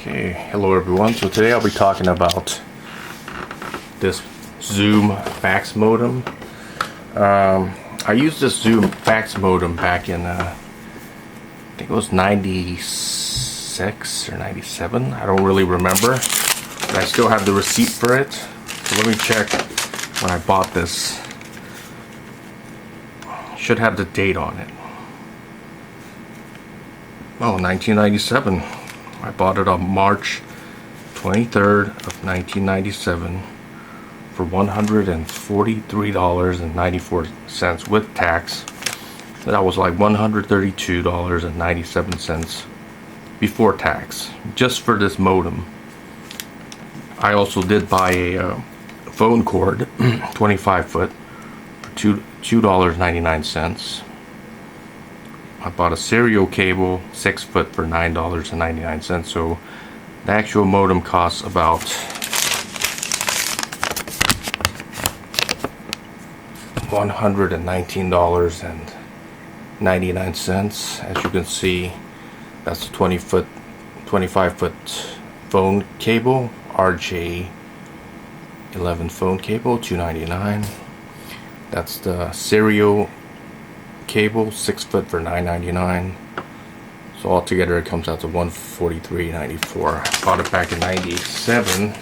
Okay, hello everyone. So today I'll be talking about this Zoom fax modem. I used this Zoom fax modem back in I think it was 96 or 97. I don't really remember, but I still have the receipt for it. So let me check when I bought this. Should have the date on it. Oh, 1997. I bought it on March 23rd of 1997 for $143.94 with tax. That was like $132.97 before tax, just for this modem. I also did buy a phone cord, 25 foot, for $2.99. I bought a serial cable, 6 foot, for $9.99. So the actual modem costs about $119.99. As you can see, that's a 25 foot phone cable, RJ11 phone cable, $2.99. That's the serial cable, 6 foot, for $9.99. So altogether it comes out to $143.94. I bought it back in 97 and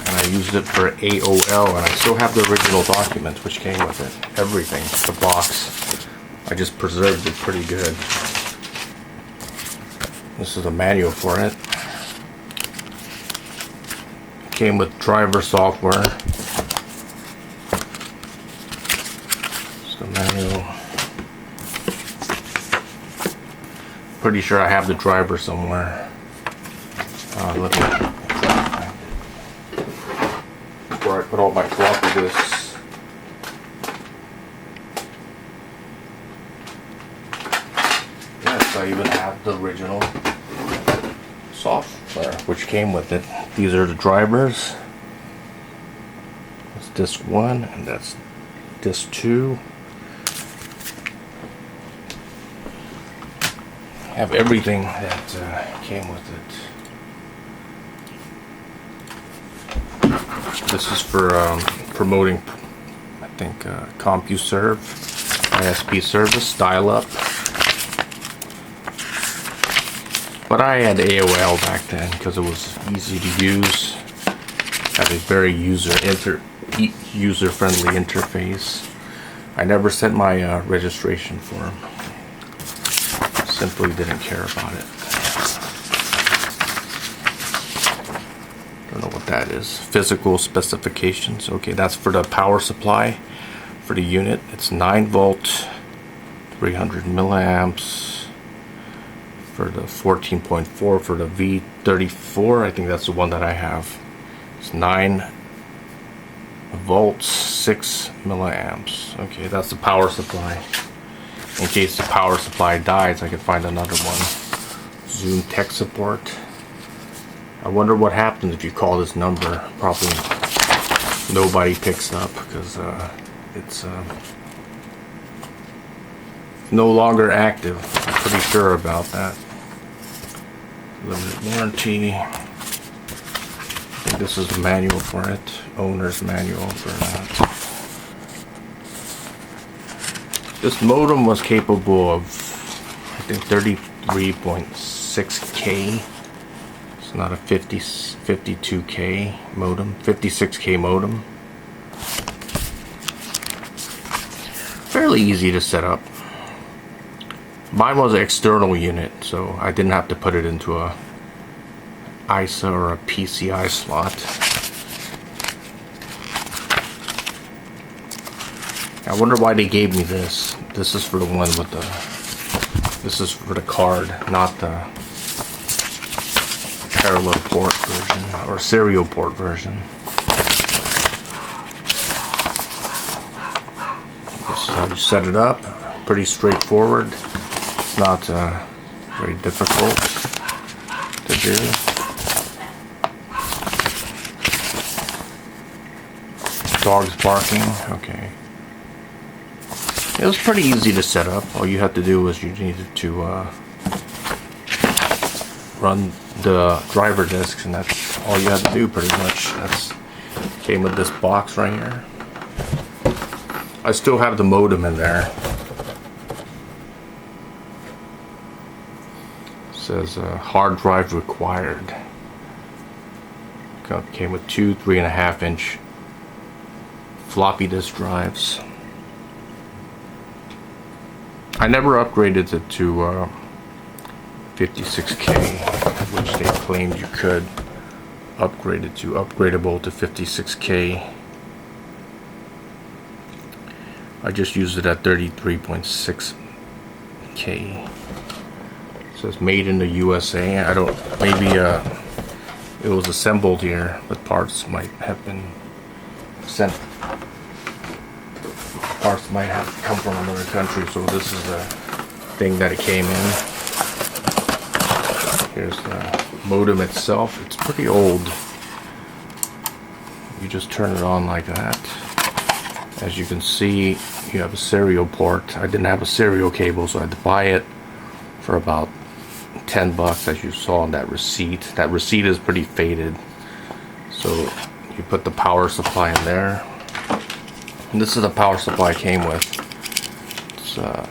I used it for AOL, and I still have the original documents which came with it. Everything, the box, I just preserved it pretty good. This is a manual for it. It came with driver software. The manual. Pretty sure I have the driver somewhere. Let me try to find it. Where I put all my floppy disks. Yes, I even have the original software which came with it. These are the drivers. That's disc 1 and that's disc 2. Have everything that came with it. This is for promoting, I think, CompuServe, ISP service, dial-up. But I had AOL back then because it was easy to use. Had a very user-friendly interface. I never sent my registration form. Simply didn't care about it. Don't know what that is. Physical specifications. Okay, that's for the power supply for the unit. It's 9 volt, 300 milliamps. For the 14.4 for the V.34, I think that's the one that I have. It's 9 volts, 6 milliamps. Okay, that's the power supply. In case the power supply dies, I can find another one. Zoom tech support. I wonder what happens if you call this number. Probably nobody picks up because it's no longer active. I'm pretty sure about that. Limited warranty. I think this is the manual for it. Owner's manual for that. This modem was capable of, I think, 33.6K. It's not a 52K modem, 56K modem. Fairly easy to set up. Mine was an external unit, so I didn't have to put it into a ISA or a PCI slot. I wonder why they gave me this. This is for the one with the, this is for the card, not the parallel port version or serial port version. This is how you set it up. Pretty straightforward. It's not very difficult to do. Dogs barking. Okay. It was pretty easy to set up. All you have to do is you needed to run the driver discs, and that's all you have to do pretty much. That's came with this box right here. I still have the modem in there. It says hard drive required. Came with two 3.5-inch floppy disk drives. I never upgraded it to 56K, which they claimed you could upgrade it to, upgradable to 56K. I just used it at 33.6K. It says made in the USA. I don't, maybe it was assembled here, but parts might have been sent. Parts might have come from another country, so this is the thing that it came in. Here's the modem itself. It's pretty old. You just turn it on like that. As you can see, you have a serial port. I didn't have a serial cable, so I had to buy it for about $10, as you saw in that receipt. That receipt is pretty faded. So you put the power supply in there. And this is the power supply I came with. It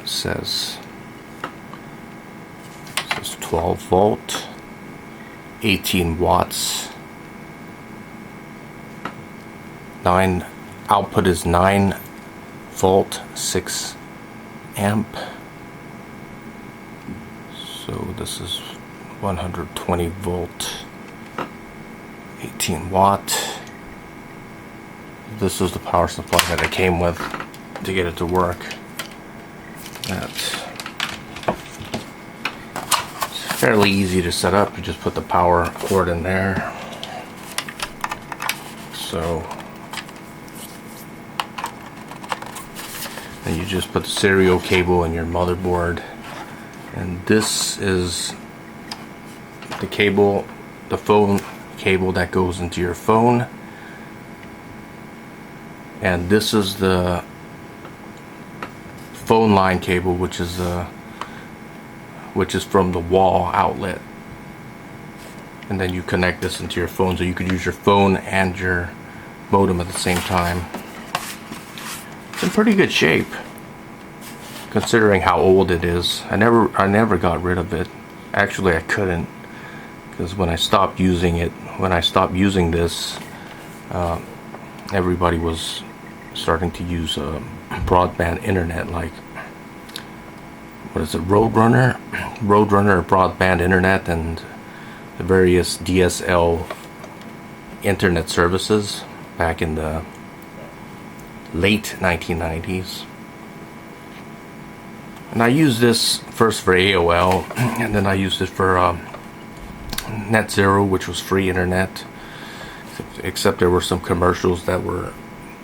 says 12 volt, 18 watts. Output is 9 volt, 6 amp. So this is 120 volt, 18 watt. This is the power supply that I came with to get it to work. It's fairly easy to set up. You just put the power cord in there. So, and you just put the serial cable in your motherboard. And this is the cable, the phone cable that goes into your phone. And this is the phone line cable, which is from the wall outlet. And then you connect this into your phone, so you could use your phone and your modem at the same time. It's in pretty good shape, considering how old it is. I never got rid of it. Actually, I couldn't, because when I stopped using it, this, everybody was starting to use broadband internet, like, what is it, Roadrunner broadband internet, and the various DSL internet services back in the late 1990s. And I used this first for AOL, and then I used it for NetZero, which was free internet, except there were some commercials that were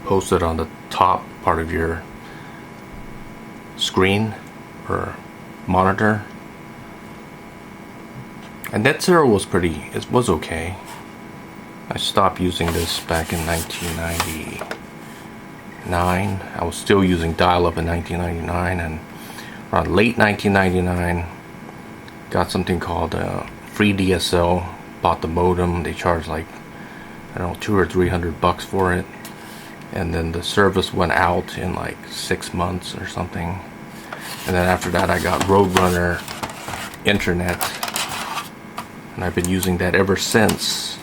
posted on the top part of your screen or monitor. And NetZero was okay. I stopped using this back in 1999. I was still using dial-up in 1999, and around late 1999 got something called free DSL. Bought the modem. They charged like, I don't know, $200 or $300 for it, and then the service went out in like 6 months or something. And then after that I got Roadrunner internet, and I've been using that ever since,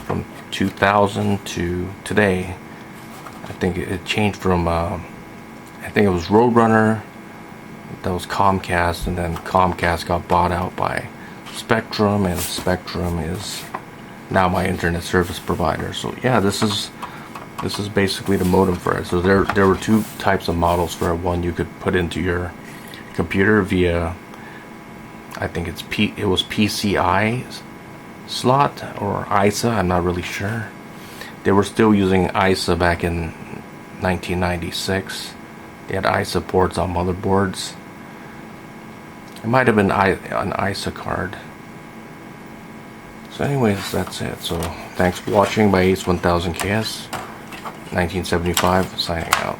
from 2000 to today. I think it changed from I think it was Roadrunner, that was Comcast, and then Comcast got bought out by Spectrum, and Spectrum is now my internet service provider. So yeah, this is basically the modem for it. So there were two types of models for it. One you could put into your computer via, I think it was PCI slot or ISA, I'm not really sure. They were still using ISA back in 1996. They had ISA ports on motherboards. It might have been an ISA card. So anyways, that's it. So thanks for watching by Ace 1000KS 1975, signing out.